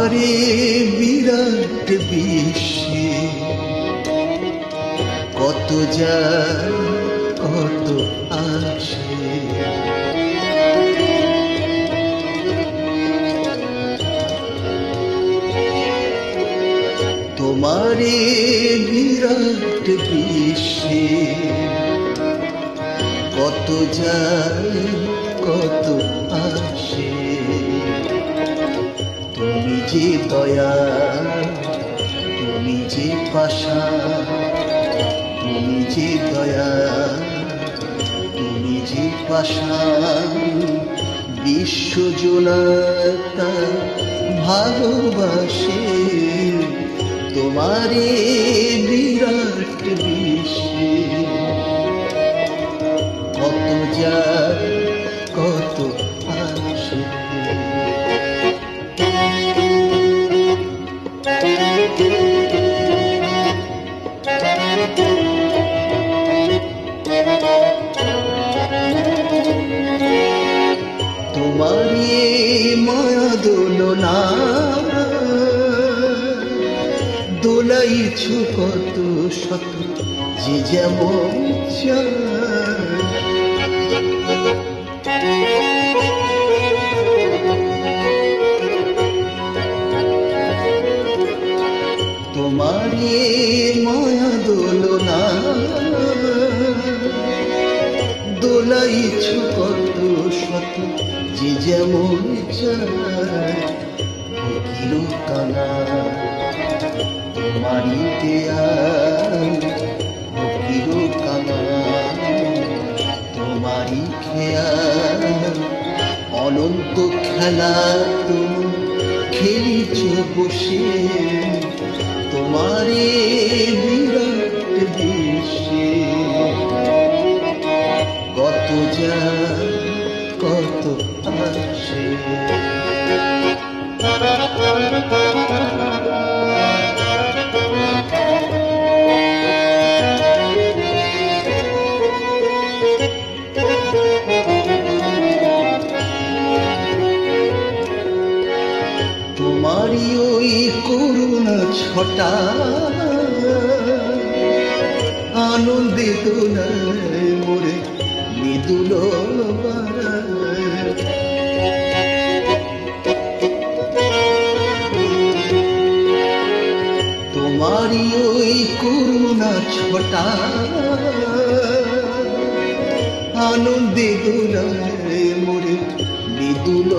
তোমারে বিরাট বিশ্বে কত যায় কত আসে, তোমারে বিরাট বিশ্বে কত যায় কত আসে। তুমি যে দয়া, তুমি যে পাশা, তুমি যে দয়া, তুমি যে পাশা, বিশ্বজোড়াতা ভালোবাসে তোমারে বিরাট বিশ্বে কত যায় কত আসে। তোমারে মায়া দোলনা দোলাইছ কত শত যে যেমন চায়। তোমারে মায়া দোলনা দোলাইছ কত শত যে যেমন চায়। ফকির কানা তোমারি দেয়া, ফকির কানা তোমারি খেয়া, অনন্ত খেলা তুমি খেলিছ বসে তোমারে বিরাট বিশ্বে কত যায় কত আসে। তোমারি ওই করুণা ছটা আনন্দে দোলায় মোরে মৃদুল তোমারি ওই করুণা ছটা আনন্দে দোলায় মোরে মৃদুল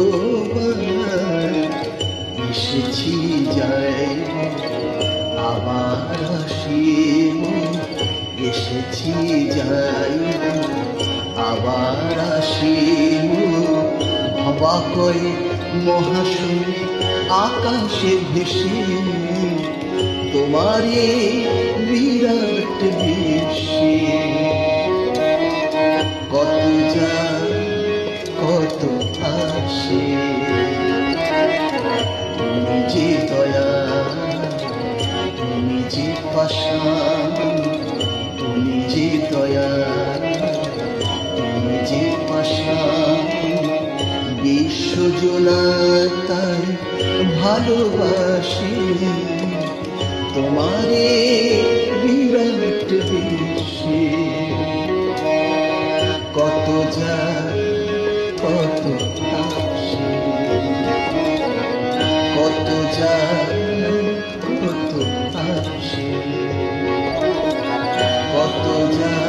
এসেছি যাই আবার আসিব, এসেছি যাই আবার আসিব। ভবা করে মহাশূন্য আকাশে ভেসে তোমারে বিরাট বিশ্বে কত যায় কত আসে। তুমি যে দয়া, তুমি যে পাশা, তুমি যে দয়া, তুমি যে পাশা, বিশ্বজোড়াতার ভালোবাসে তোমারে বিরাট বিশ্বে কত যায় কত আসে, কত যায় কত আসে, কত যায়।